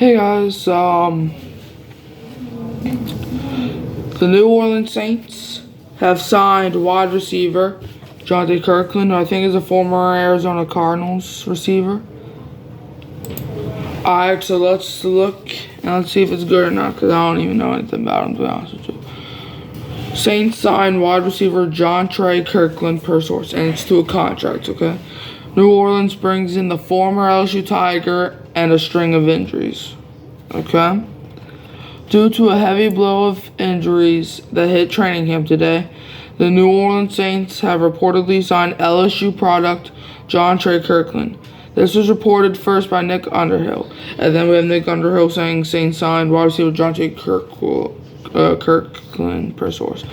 Hey guys, the New Orleans Saints have signed wide receiver Jontre Kirklin, who I think is a former Arizona Cardinals receiver. Alright, so let's look and let's see if it's good or not, because I don't even know anything about him, to be honest with you. Saints signed wide receiver Jontre Kirklin per source, and it's to a contract, okay? New Orleans brings in the former LSU Tiger and a string of injuries, okay? Due to a heavy blow of injuries that hit training camp today, the New Orleans Saints have reportedly signed LSU product Jontre Kirklin. This was reported first by Nick Underhill, and then we have Nick Underhill saying Saints signed wide receiver Jontre Kirklin per source.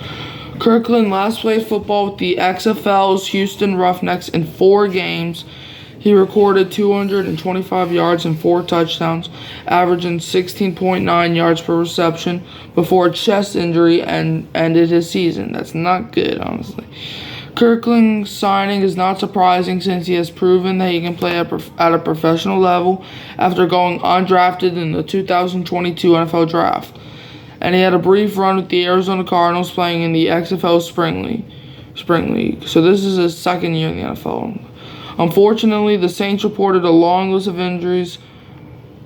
Kirklin last played football with the XFL's Houston Roughnecks in 4 games. He recorded 225 yards and 4 touchdowns, averaging 16.9 yards per reception before a chest injury and ended his season. That's not good, honestly. Kirklin's signing is not surprising since he has proven that he can play at a professional level after going undrafted in the 2022 NFL Draft. And he had a brief run with the Arizona Cardinals playing in the XFL Spring League. So this is his second year in the NFL. Unfortunately, the Saints reported a long list of injuries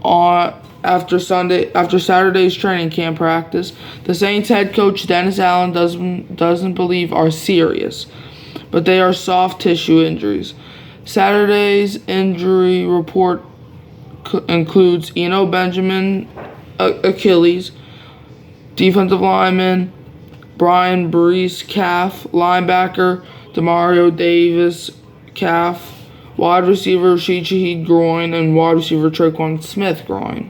after Saturday's training camp practice. The Saints head coach Dennis Allen doesn't believe are serious, but they are soft tissue injuries. Saturday's injury report includes Eno Benjamin Achilles, defensive lineman Brian Brees calf, linebacker Demario Davis calf, wide receiver Rashid Shaheed groin, and wide receiver Traquan Smith groin.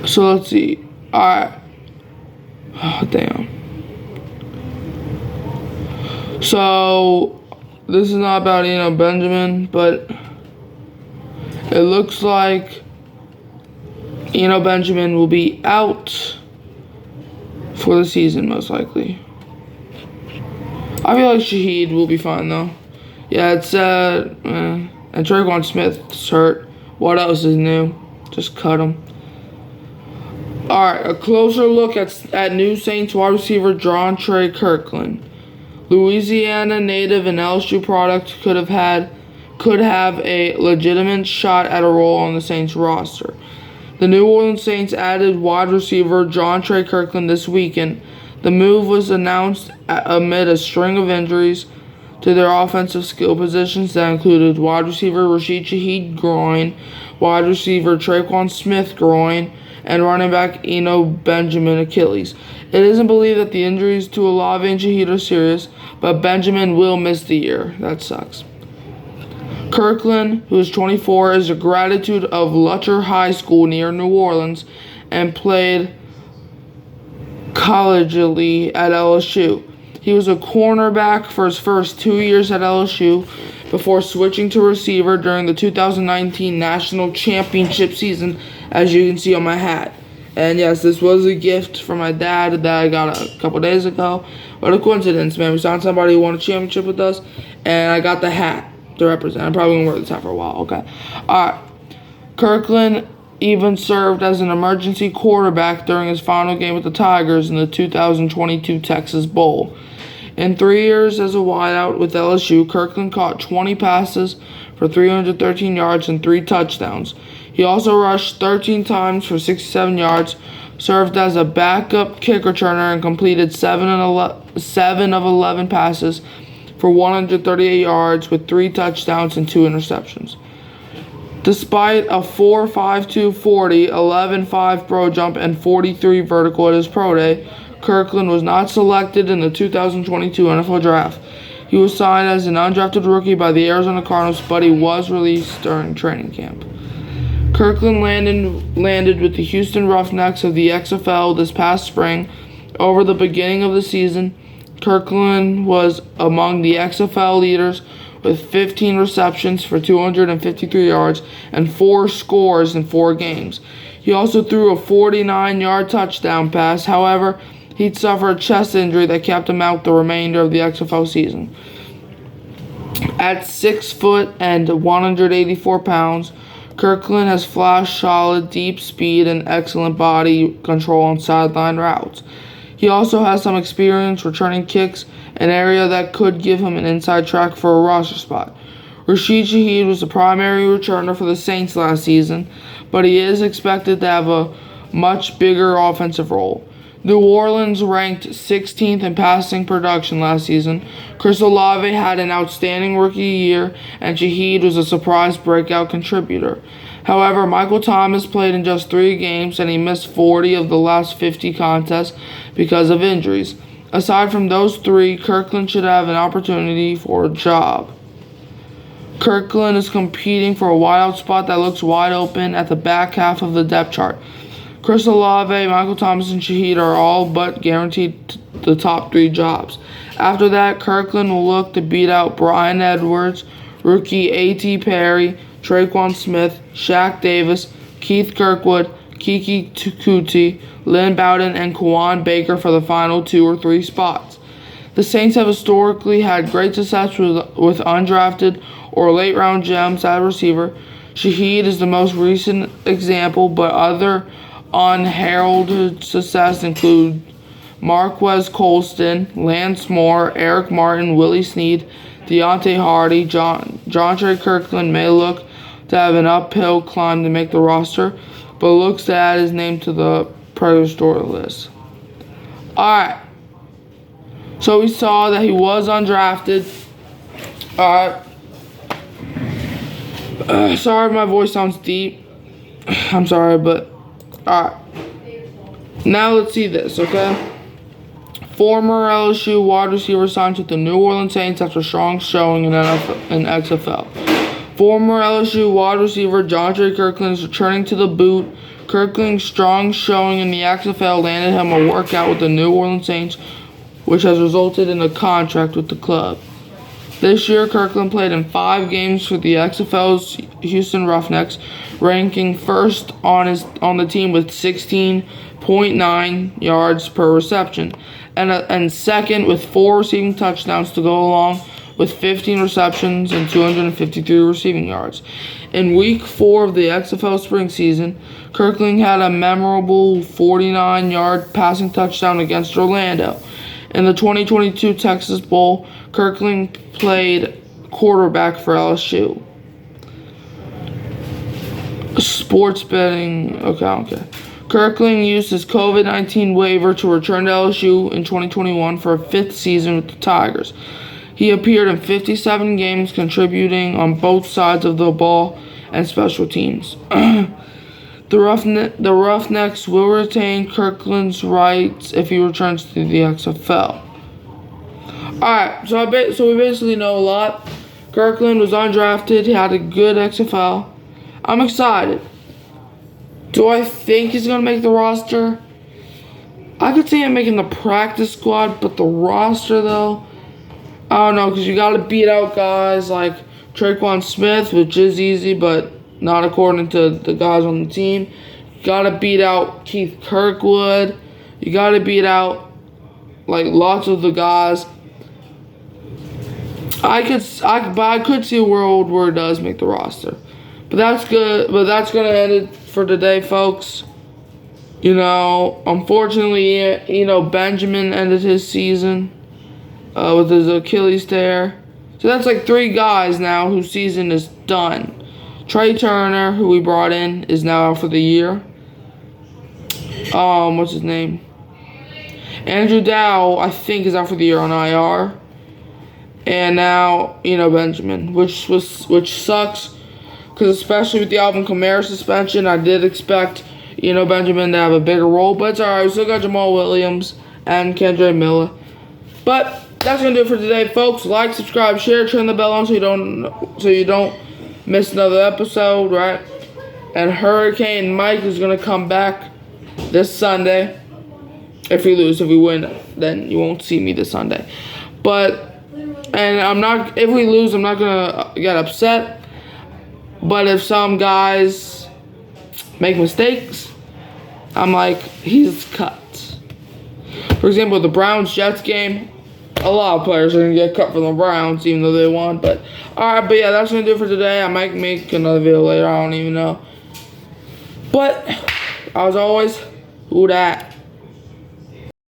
So let's see. Alright. Oh, damn. So this is not about Eno Benjamin, but it looks like Eno Benjamin will be out for the season, most likely. I feel like Shaheed will be fine, though. Yeah, it's, and Traquan Smith's hurt. What else is new? Just cut him. Alright, a closer look at new Saints wide receiver Jontre Kirklin. Louisiana native and LSU product could have a legitimate shot at a role on the Saints roster. The New Orleans Saints added wide receiver Jontre Kirklin this weekend. The move was announced amid a string of injuries to their offensive skill positions that included wide receiver Rashid Shaheed groin, wide receiver Traquan Smith groin, and running back Eno Benjamin Achilles. It isn't believed that the injuries to Olave and Shaheed are serious, but Benjamin will miss the year. That sucks. Kirklin, who is 24, is a graduate of Lutcher High School near New Orleans and played collegiately at LSU. He was a cornerback for his first 2 years at LSU before switching to receiver during the 2019 National Championship season, as you can see on my hat. And yes, this was a gift from my dad that I got a couple days ago. What a coincidence, man. We signed somebody who won a championship with us, and I got the hat to represent. I'm probably going to wear this hat for a while, okay? Alright. Kirklin even served as an emergency quarterback during his final game with the Tigers in the 2022 Texas Bowl. In 3 years as a wideout with LSU, Kirklin caught 20 passes for 313 yards and 3 touchdowns. He also rushed 13 times for 67 yards, served as a backup kick returner, and completed 7 of 11 passes for 138 yards with 3 touchdowns and 2 interceptions. Despite a 4.52 40, 11.5 pro jump, and 43 vertical at his pro day, Kirklin was not selected in the 2022 NFL Draft. He was signed as an undrafted rookie by the Arizona Cardinals, but he was released during training camp. Kirklin landed with the Houston Roughnecks of the XFL this past spring. Over the beginning of the season, Kirklin was among the XFL leaders with 15 receptions for 253 yards and 4 scores in 4 games. He also threw a 49-yard touchdown pass. However, he'd suffered a chest injury that kept him out the remainder of the XFL season. At 6 foot and 184 pounds, Kirklin has flashed solid deep speed and excellent body control on sideline routes. He also has some experience returning kicks, an area that could give him an inside track for a roster spot. Rashid Shaheed was the primary returner for the Saints last season, but he is expected to have a much bigger offensive role. New Orleans ranked 16th in passing production last season. Chris Olave had an outstanding rookie year, and Shaheed was a surprise breakout contributor. However, Michael Thomas played in just 3 games, and he missed 40 of the last 50 contests because of injuries. Aside from those 3, Kirklin should have an opportunity for a job. Kirklin is competing for a wideout spot that looks wide open at the back half of the depth chart. Chris Olave, Michael Thomas, and Shaheed are all but guaranteed the top 3 jobs. After that, Kirklin will look to beat out Brian Edwards, rookie A.T. Perry, Traquan Smith, Shaq Davis, Keith Kirkwood, Kiki Kuti, Lynn Bowden, and Kwan Baker for the final 2 or 3 spots. The Saints have historically had great success with undrafted or late-round gems at receiver. Shaheed is the most recent example, but other unheralded success include Marquez Colston, Lance Moore, Eric Martin, Willie Snead, Deontay Hardy. Jontre Kirklin may look to have an uphill climb to make the roster, but looks to add his name to the predatory list. Alright, so we saw that he was undrafted. Alright. Sorry if my voice sounds deep. I'm sorry, but alright. Now let's see this, okay? Former LSU wide receiver signed with the New Orleans Saints after strong showing in XFL. Former LSU wide receiver Jontre Kirklin is returning to the boot. Kirklin's strong showing in the XFL landed him a workout with the New Orleans Saints, which has resulted in a contract with the club. This year, Kirklin played in 5 games for the XFL's Houston Roughnecks, ranking first on the team with 16.9 yards per reception, and second with 4 receiving touchdowns to go along with 15 receptions and 253 receiving yards. In Week 4 of the XFL spring season, Kirklin had a memorable 49-yard passing touchdown against Orlando. In the 2022 Texas Bowl, Kirklin played quarterback for LSU. Sports betting. Okay. Kirklin used his COVID-19 waiver to return to LSU in 2021 for a 5th season with the Tigers. He appeared in 57 games, contributing on both sides of the ball and special teams. The Roughnecks will retain Kirklin's rights if he returns to the XFL. Alright, so we basically know a lot. Kirklin was undrafted. He had a good XFL. I'm excited. Do I think he's going to make the roster? I could see him making the practice squad, but the roster, though, I don't know, because you got to beat out guys like Traquan Smith, which is easy, but not according to the guys on the team. You got to beat out Keith Kirkwood. You got to beat out, lots of the guys. I could see a world where it does make the roster. But that's good. But that's going to end it for today, folks. Unfortunately, Benjamin ended his season with his Achilles tear. So that's 3 guys now whose season is done. Trey Turner, who we brought in, is now out for the year. What's his name? Andrew Dow, I think, is out for the year on IR. And now, Benjamin, which sucks, because especially with the Alvin Kamara suspension, I did expect, Benjamin to have a bigger role. But it's alright. We still got Jamal Williams and Kendre Miller. But that's gonna do it for today, folks. Like, subscribe, share, turn the bell on so you don't miss another episode, right? And Hurricane Mike is gonna come back this Sunday. If we lose, if we win, then you won't see me this Sunday. If we lose, I'm not gonna get upset. But if some guys make mistakes, I'm like, he's cut. For example, the Browns-Jets game, a lot of players are going to get cut from the Browns, even though they won. But, alright, but yeah, that's going to do it for today. I might make another video later. I don't even know. But, as always, who dat?